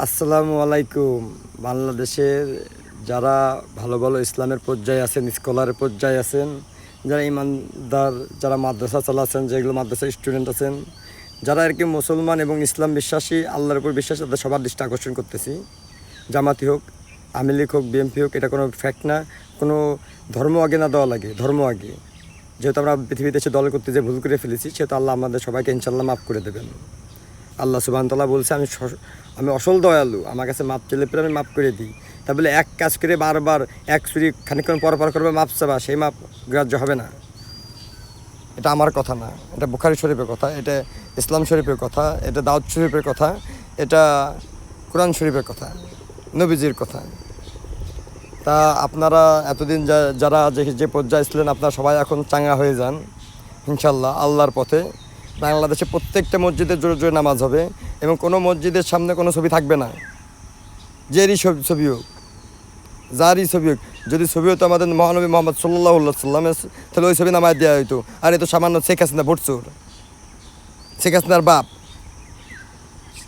আসসালামু আলাইকুম। বাংলাদেশের যারা ভালো ভালো ইসলামের পর্যায়ে আছেন, স্কলারের পর্যায়ে আছেন, যারা ইমানদার, যারা মাদ্রাসা চালাচ্ছেন, যেগুলো মাদ্রাসার স্টুডেন্ট আছেন, যারা আর কি মুসলমান এবং ইসলাম বিশ্বাসী, আল্লাহর উপর বিশ্বাসী, তাদের সবার দৃষ্টি আকর্ষণ করতেছি। জামাতি হোক, আওয়ামী লীগ হোক, বিএনপি হোক, এটা কোনো ফ্যাক্ট না। কোনো ধর্ম আগে না দেওয়া লাগে, ধর্ম আগে। যেহেতু আমরা পৃথিবীতে এসে দল করতে যে ভুল করে ফেলেছি, সেহেতু আল্লাহ আমাদের সবাইকে ইনশাল্লাহ মাফ করে দেবেন। আল্লাহ সুবহানাহু ওয়া তাআলা বলছে, আমি অসল দয়ালু, আমার কাছে মাপ চাইলে পরে আমি মাপ করে দিই। তা বলে এক কাজ করে বারবার এক চুরি খানিকক্ষণ পর করবে মাপ চাবা, সেই মাপ গ্রাহ্য হবে না। এটা আমার কথা না, এটা বুখারী শরীফের কথা, এটা ইসলাম শরীফের কথা, এটা দাউদ শরীফের কথা, এটা কোরআন শরীফের কথা, নবীজির কথা। তা আপনারা এতদিন যারা যে পর্যায়ে ছিলেন, আপনারা সবাই এখন চাঙ্গা হয়ে যান ইনশাল্লাহ আল্লাহর পথে। বাংলাদেশে প্রত্যেকটা মসজিদে জোরে জোরে নামাজ হবে এবং কোনো মসজিদের সামনে কোনো ছবি থাকবে না, যেরই ছবি হোক, যারই ছবি হোক। যদি ছবি হতো আমাদের মহানবী মোহাম্মদ সাল্লাল্লাহু আলাইহি সাল্লামের, তাহলে ওই ছবি নামায় দেওয়া হইতো। আর এ তো সামান্য শেখ হাসিনা, ভোটচোর, শেখ হাসিনার বাপ।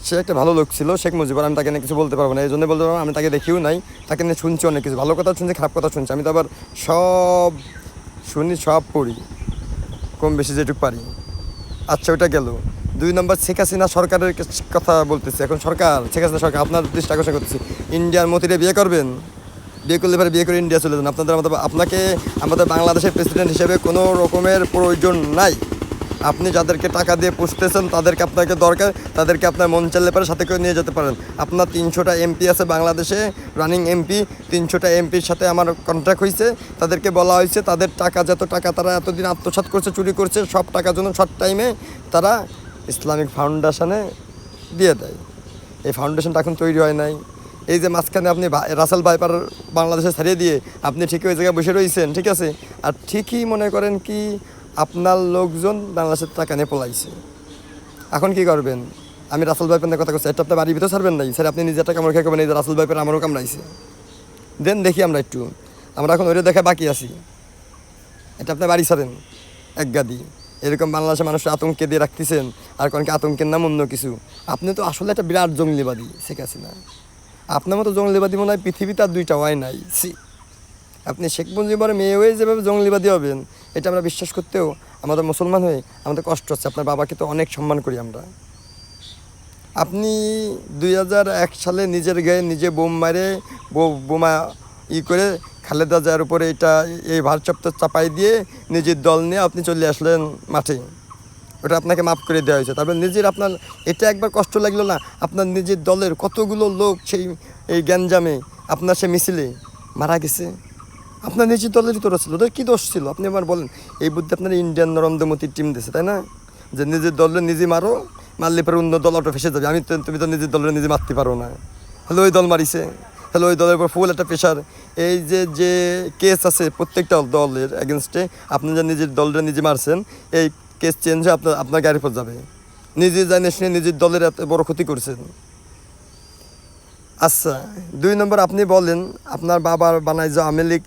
সে একটা ভালো লোক ছিল, শেখ মুজিবুর। আমি তাকে নিয়ে কিছু বলতে পারবো না, এই জন্য বলতে পারবো, আমি তাকে দেখিও নাই, তাকে নিয়ে শুনছি অনেক কিছু, ভালো কথা শুনছি, খারাপ কথা শুনছি। আমি তো আবার সব শুনি, সব পড়ি, কম বেশি যেটুকু পারি। আচ্ছা, ওটা গেল। 2 নম্বর, শেখ হাসিনা সরকারের কথা বলতেছে। এখন সরকার, শেখ হাসিনা সরকার, আপনার দৃষ্টি আকর্ষণ করতেছি, ইন্ডিয়ার মতিরে বিয়ে করবেন, বিয়ে করলে এবার বিয়ে করে ইন্ডিয়া চলে যান। আপনাকে আমাদের বাংলাদেশের প্রেসিডেন্ট হিসেবে কোনো রকমের প্রয়োজন নাই। আপনি যাদেরকে টাকা দিয়ে পুষতেছেন, তাদেরকে আপনাকে দরকার, তাদেরকে আপনার মন চাইলে পরে সাথে করে নিয়ে যেতে পারেন। আপনার 300টা এমপি আছে বাংলাদেশে, রানিং এমপি। 300টা এমপির সাথে আমার কন্ট্রাক্ট হয়েছে। তাদেরকে বলা হয়েছে, তাদের টাকা, যত টাকা তারা এতদিন আত্মসাৎ করছে, চুরি করছে, সব টাকার জন্য শর্ট টাইমে তারা ইসলামিক ফাউন্ডেশনে দিয়ে দেয়। এই ফাউন্ডেশনটা এখন তৈরি হয় নাই। এই যে মাঝখানে আপনি রাসেল ভাইপার বাংলাদেশে ছাড়িয়ে দিয়ে আপনি ঠিকই ওই জায়গায় বসে রয়েছেন, ঠিক আছে। আর ঠিকই মনে করেন কি আপনার লোকজন বাংলাদেশের টাকা নিয়ে পলাইছে। এখন কি করবেন? আমি রাসেল ভাইপারের কথা করছি, এটা আপনার বাড়ির ভিতরে ছাড়বেন নাই স্যার, আপনি নিজের টাকা আমার খেয়ে করবেন। এই যে রাসেল ভাইপার আমারও কামড়াইছে, দেন দেখি আমরা এখন ওইটা দেখা বাকি আছি। এটা আপনার বাড়ি ছাড়েন এক গাদি। এরকম বাংলাদেশের মানুষের আতঙ্কে দিয়ে রাখতেছেন, আর কোনকে আতঙ্কের নাম অন্য কিছু। আপনি তো আসলে একটা বিরাট জঙ্গলিবাদী শেখ হাসিনা। আপনার মতো জঙ্গলিবাদী মনে হয় পৃথিবীতে আর 2টা হয় নাই। আপনি শেখ মুজিবের মেয়ে হয়ে যেভাবে জঙ্গলিবাদী হবেন, এটা আমরা বিশ্বাস করতেও আমাদের মুসলমান হয়ে আমাদের কষ্ট হচ্ছে। আপনার বাবাকে তো অনেক সম্মান করি আমরা। আপনি 2001 সালে নিজের গায়ে নিজে বোম মারে, বোমা করে খালেদা জিয়ার উপরে এই ভারচাপটা চাপাই দিয়ে নিজের দল নিয়ে আপনি চলে আসলেন মাঠে। ওটা আপনাকে মাফ করে দেওয়া হয়েছে। তারপরে আপনার এটা একবার কষ্ট লাগলো না? আপনার নিজের দলের কতগুলো লোক এই গ্যাঞ্জামে, আপনার সে মিছিলে মারা গেছে। আপনার নিজের দলেরই তোরা ছিল, ওদের কী দোষ ছিল? আপনি আবার বলেন এই বুদ্ধি আপনার ইন্ডিয়ান নরেন্দ্র মোদির টিম দিয়েছে, তাই না? যে নিজের দলের নিজে মারো, মারলে পরে অন্য দল অটো ফেসে যাবে। তুমি তো নিজের দলের নিজে মারতে পারো না। হ্যালো, ওই দল মারিছে, হ্যালো ওই দলের উপর ফুল একটা প্রেশার। এই যে কেস আছে প্রত্যেকটা দলের এগেনস্টে, আপনি যে নিজের দলটা নিজে মারছেন, এই কেস চেঞ্জ হয়ে আপনার গাড়ির উপর যাবে। নিজে জানে শুনে নিজের দলের এত বড় ক্ষতি করছেন। আচ্ছা, 2 নম্বর, আপনি বলেন আপনার বাবার বানায় যে আওয়ামী লীগ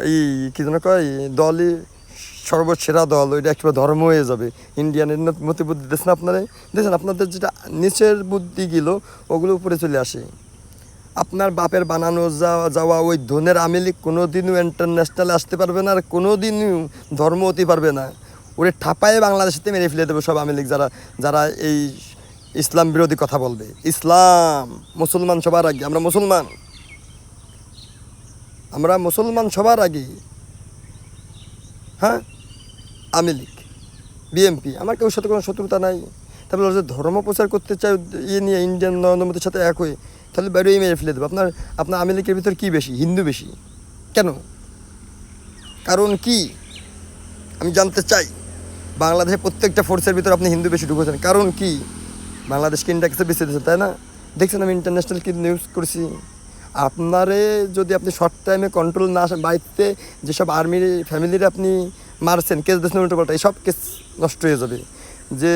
এই কী যেন কয় দলই সর্বসেরা দল, ওইটা একেবারে ধর্ম হয়ে যাবে। ইন্ডিয়ানের মতো বুদ্ধি দিয়েছেন আপনারা, দেখছেন আপনাদের যেটা নিচের বুদ্ধিগুলো ওগুলো উপরে চলে আসে। আপনার বাপের বানানো যাওয়া ওই ধনের আওয়ামী লীগ কোনো দিনও ইন্টারন্যাশনালে আসতে পারবে না, আর কোনো দিনও ধর্ম হতে পারবে না। ওরে ঠাপায়ে বাংলাদেশেতে মেরে ফেলে দেবে সব আওয়ামী লীগ, যারা এই ইসলাম বিরোধী কথা বলবে। ইসলাম, মুসলমান সবার আগে। আমরা মুসলমান সবার আগে। হ্যাঁ, আওয়ামী লীগ, বিএনপি, আমার কেউ সাথে কোনো শত্রুতা নাই। তারপরে ওরা যে ধর্ম প্রচার করতে চায় নিয়ে ইন্ডিয়ান নরেন্দ্র মোদির সাথে এক হয়ে, তাহলে বাইরেই মেরে ফেলে দেবে। আপনার আওয়ামী লীগের ভিতর কী বেশি? হিন্দু বেশি কেন? কারণ কি আমি জানতে চাই। বাংলাদেশের প্রত্যেকটা ফোর্সের ভিতর আপনি হিন্দু বেশি ঢুকেছেন, কারণ কি? বাংলাদেশকে ইন্ডিয়া কাছে বেছে দিয়েছে, তাই না? দেখছেন আমি ইন্টারন্যাশনাল কি নিউজ করছি। আপনারে যদি আপনি শর্ট টাইমে কন্ট্রোল না আসেন, বাড়িতে যেসব আর্মির ফ্যামিলির আপনি মারছেন, কেস দিয়েছেন উল্টোপাল্টা, এইসব কেস নষ্ট হয়ে যাবে। যে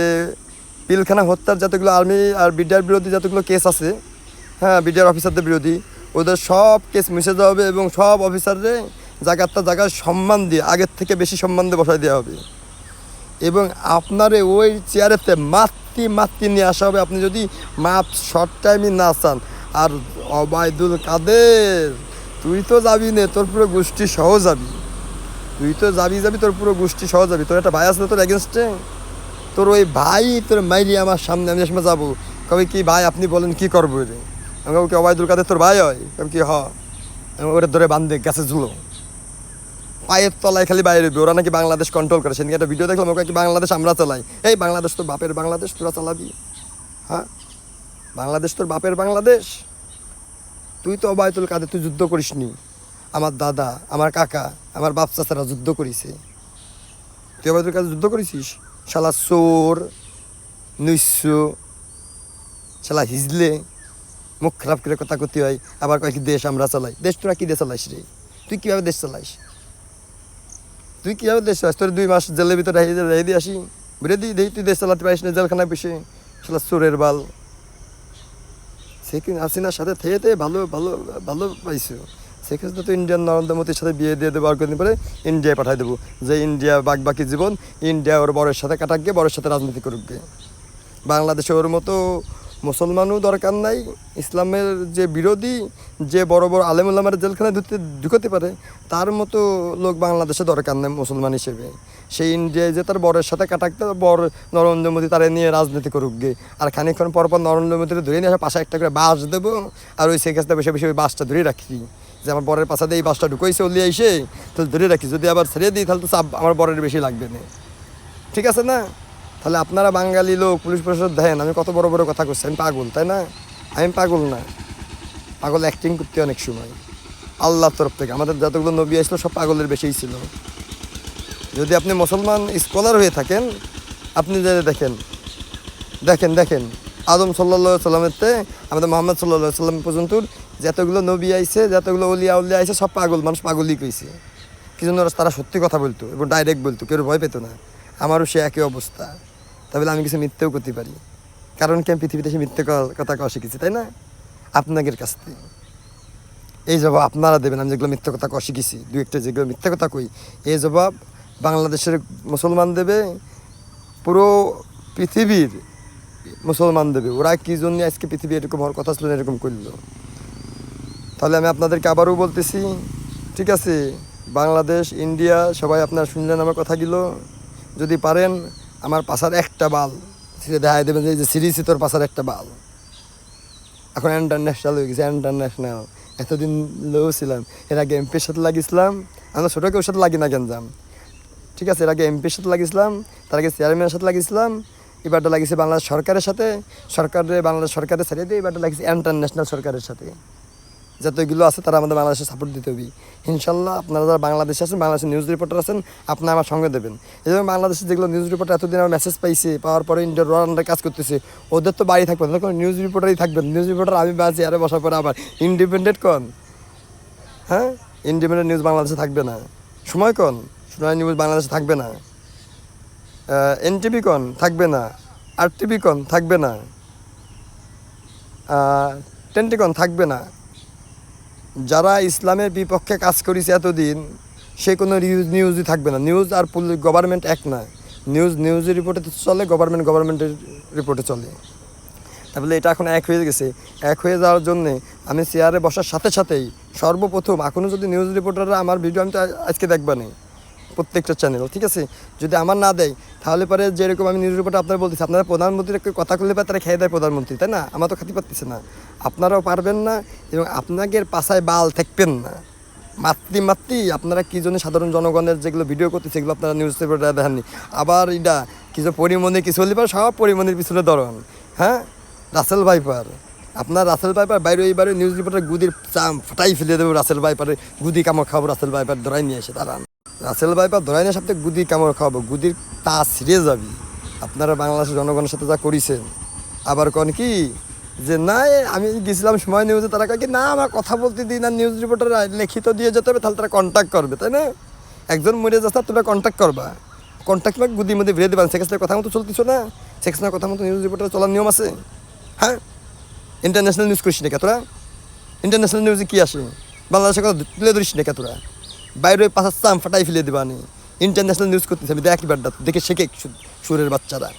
পিলখানা হত্যার যতগুলো আর্মি আর বিডিআর বিরোধী যতগুলো কেস আছে, হ্যাঁ, বিডিআর অফিসারদের বিরোধী, ওদের সব কেস মিশে দেওয়া হবে এবং সব অফিসাররে জায়গায় সম্মান দিয়ে, আগের থেকে বেশি সম্মান দিয়ে বসায় দেওয়া হবে। এবং আপনারে ওই চেয়ারেতে মাত্র মাতৃ নিয়ে আসা হবে আপনি যদি মাপ শর্ট টাইমে না চান। আর ওবায়দুল কাদের তুই তো যাবি না, তোর পুরো গোষ্ঠী সহ যাবি, তুই তো যাবি তোর পুরো গোষ্ঠী সহ যাবি। তোর একটা ভাই আছে না তোর এগেনস্টে, তোর ওই ভাই তোর মাইরি আমার সামনে, আমি সময় যাবো কবে কি ভাই আপনি বলেন কি করবো রে, আমি কি ওবায়দুল কাদের তোর ভাই হয়, কবে কি আমি ওরা ধরে বান্ধে গাছে ঝুলো, পায়ের তলায় খালি বাইরে ওরা নাকি বাংলাদেশ কন্ট্রোল করে। সেদিকে একটা ভিডিও দেখলাম ওকে কি বাংলাদেশ আমরা চালাই, এই বাংলাদেশ তোর বাপের বাংলাদেশ, তোরা চালাবি? হ্যাঁ, বাংলাদেশ তোর বাপের বাংলাদেশ? তুই তো ওবায়দুল কাদের তুই যুদ্ধ করিস নি, আমার দাদা আমার কাকা আমার বাপ চাচারা যুদ্ধ করিছে, তুই ওবায়দুল কাদের যুদ্ধ করেছিস? শালা চোর নৈশ্য, শালা হিজলে, মুখ খারাপ করে কথা করতে হয়, আবার কয় কি দেশ আমরা চালাই। দেশ তোরা কী দিয়ে চালাইস রে? তুই কীভাবে দেশ চালাইস? তুই কীভাবে দেশ চালাইস? তোর 2 মাস জেলের ভিতরে রেখে দিয়ে আসি, বেরে দিই দেখি তুই দেশ চালাতে পারিস না, জেলখানায় বসে শালা চোরের বাল। শেখ হাসিনার সাথে থেকে ভালো ভালো ভালো পাইছো। শেখ হাসিনা তো ইন্ডিয়ান নরেন্দ্র মোদীর সাথে বিয়ে দিয়ে দেবো, আর কদিন পরে ইন্ডিয়ায় পাঠাই দেবো, যে ইন্ডিয়া বাকি জীবন ইন্ডিয়া ওর বরের সাথে কাটাক গিয়ে বরের সাথে রাজনীতি করুক গে। বাংলাদেশে ওর মতো মুসলমানও দরকার নাই, ইসলামের যে বিরোধী যে বড় বড় আলেম ওলামার জেলখানায় ঢুকতে পারে তার মতো লোক বাংলাদেশে দরকার নেই মুসলমান হিসেবে। সেই ইন্ডিয়ায় যে তার বরের সাথে কাটাকতে বর নরেন্দ্র মোদী তারা নিয়ে রাজনীতি করুক গে, আর খানিকক্ষণ পরপর নরেন্দ্র মোদীকে ধরে নিয়ে আসে, পাশে একটা করে বাস দেবো, আর ওই শেখ হাসিনা বসে বসে ওই বাসটা ধরে রাখি, যে আমার বরের পাশে দিয়ে এই বাসটা ঢুকাইছে ওলিয়ে এসে তো ধরে রাখি, যদি আবার ছেড়ে দিই তাহলে তো চাপ আমার বরের বেশি লাগবে না, ঠিক আছে না? তাহলে আপনারা বাঙালি লোক পুলিশ প্রশাসন দেন, আমি কত বড় বড় কথা করছি, আমি পাগল তাই না? আমি পাগল না, পাগল অ্যাক্টিং করতে অনেক সময় আল্লাহর তরফ থেকে। আমাদের যতগুলো নবী আসলো সব পাগলের বেশিই ছিল। যদি আপনি মুসলমান স্কলার হয়ে থাকেন, আপনি যে দেখেন দেখেন দেখেন আদম সাল্লাল্লাহু আলাইহি সাল্লামেরতে আমাদের মোহাম্মদ সাল্লাল্লাহু আলাইহি সাল্লাম পর্যন্ত যতগুলো নবী আইছে, যতগুলো উলিয়া আইছে, সব পাগল মানুষ, পাগলই কইছে। কি জন্য? তারা সত্যি কথা বলতো এবং ডাইরেক্ট বলতো, কেউ ভয় পেত না। আমারও সে একই অবস্থা, তাহলে আমি কিছু মিথ্যেও করতে পারি, কারণ কি আমি পৃথিবীতে সে মিথ্যে কথা কওয়া শিখেছি, তাই না? আপনাদের কাছ থেকে এই জবাব আপনারা দেবেন, আমি যেগুলো মিথ্যে কথা কওয়া শিখেছি, 2-1টা যেগুলো মিথ্যে কথা কই, এই জবাব বাংলাদেশের মুসলমান দেবে, পুরো পৃথিবীর মুসলমান দেবে। ওরা কী জন্য আজকে পৃথিবী এরকম হওয়ার কথা ছিল এরকম করলো। তাহলে আমি আপনাদেরকে আবারও বলতেছি, ঠিক আছে, বাংলাদেশ ইন্ডিয়া সবাই আপনারা শুনলেন আমার কথাগুলো, যদি পারেন আমার পাশার একটা বাল সেটা দেখাই দেবেন, যে সিরিজে তোর পাশার একটা বাল এখন ইন্টারন্যাশনাল হয়ে গেছে, ইন্টারন্যাশনাল। এতদিন লো ছিলাম, এর আগে এমপির সাথে লাগিয়েছিলাম, আমরা ছোটো কেউ সাথে লাগি না গেঞ্জাম, ঠিক আছে, এর আগে এমপির সাথে লাগিয়েছিলাম, তার আগে চেয়ারম্যানের সাথে লাগিয়েছিলাম, এবারটা লাগিয়েছে বাংলাদেশ সরকারের সাথে, বাংলাদেশ সরকারের ছেড়ে দিয়ে এবারটা লাগিয়েছে ইন্টারন্যাশনাল সরকারের সাথে। যতগুলো আছে তারা আমাদের বাংলাদেশে সাপোর্ট দিতে হবে ইনশাল্লাহ। আপনারা যারা বাংলাদেশে আছেন, বাংলাদেশের নিউজ রিপোর্টার আছেন, আপনারা আমার সঙ্গে দেবেন। এই জন্য বাংলাদেশে যেগুলো নিউজ রিপোর্টার এতদিন আমার মেসেজ পাইছে, পাওয়ার পরে ইন্ডিয়ার রান্নার কাজ করতেছে, ওদের তো বাড়ি থাকবে না, নিউজ রিপোর্টারই থাকবেন। নিউজ রিপোর্টার আমি বাঁচি আরে বসার পরে আবার ইন্ডিপেন্ডেন্ট কন, হ্যাঁ, ইন্ডিপেন্ডেন্ট নিউজ বাংলাদেশে থাকবে না, সময় কন সময় নিউজ বাংলাদেশে থাকবে না, এনটিভি কন থাকবে না, আরটিভি কন থাকবে না, টেন্টিকন থাকবে না। যারা ইসলামের বিপক্ষে কাজ করেছে এতদিন, সে কোনো নিউজই থাকবে না। নিউজ আর গভর্নমেন্ট এক না, নিউজের রিপোর্টে চলে, গভর্নমেন্টের রিপোর্টে চলে। তাহলে এটা এখন এক হয়ে গেছে। এক হয়ে যাওয়ার জন্যে আমি চেয়ারে বসার সাথে সাথেই সর্বপ্রথম, এখনও যদি নিউজ রিপোর্টাররা আমার ভিডিও, আমি তো আজকে দেখবা নেই প্রত্যেকটা চ্যানেল, ঠিক আছে, যদি আমার না দেয় তাহলে পরে যেরকম আমি নিউজ রিপোর্টার আপনারা বলতেছি, আপনারা প্রধানমন্ত্রীর কথা করলে পারে তারা খেয়ে দেয় প্রধানমন্ত্রী, তাই না? আমার তো খাতি পারতেছে না, আপনারাও পারবেন না, এবং আপনাদের পাশায় বাল থাকবেন না। মাতৃ আপনারা কী জন্য সাধারণ জনগণের যেগুলো ভিডিও করতে সেগুলো আপনারা নিউজ পেপারে দেখাননি। আবার এটা কিছু পরিমণি কিছু হলে পারে সব পরিমণির পিছনে ধরন, হ্যাঁ, রাসেল ভাইপার, আপনার রাসেল ভাইপার বাইরে নিউজ রিপোর্টার গুদির চাম ফাটাই ফেলে দেবো, রাসেল ভাইপারের গুদি কামড় খাবো, রাসেল ভাইপার ধরাই নিয়ে এসে দাঁড়ান, রাসেল ভাইপার ধরাই নিয়ে সাথে গুদি কামড় খাওয়াবো, গুদির তা ছিঁড়ে যাবি। আপনারা বাংলাদেশের জনগণের সাথে যা করেছেন, আবার কন কি যে না আমি গেছিলাম সময় নিউজে, তারা কয় কি না আমার কথা বলতে দিই না, নিউজ রিপোর্টার লিখিত দিয়ে যেতে হবে, তাহলে তারা কন্ট্যাক্ট করবে, তাই না? একজন মরে যাচ্ছে তোমরা কন্ট্যাক্ট করবা, কন্ট্যাক্ট লাগে গুদির মধ্যে ভেড়ে দেবেন। সেখানে কথা মতো চলতেছ না, সেখানে কথা মতো নিউজ রিপোর্টার চলার নিয়ম আছে, হ্যাঁ। ইন্টারন্যাশনাল নিউজ করিস না তোরা, ইন্টারন্যাশনাল নিউজে কী আসে, বাংলাদেশের কথা তুলে ধরিস না তোরা, বাইরে ওই পাশার চাম ফাটাই ফেলে দেবানি। ইন্টারন্যাশনাল নিউজ করতেছে আমি দেখি বাড্ডা দেখে শেখে সুরের বাচ্চারা।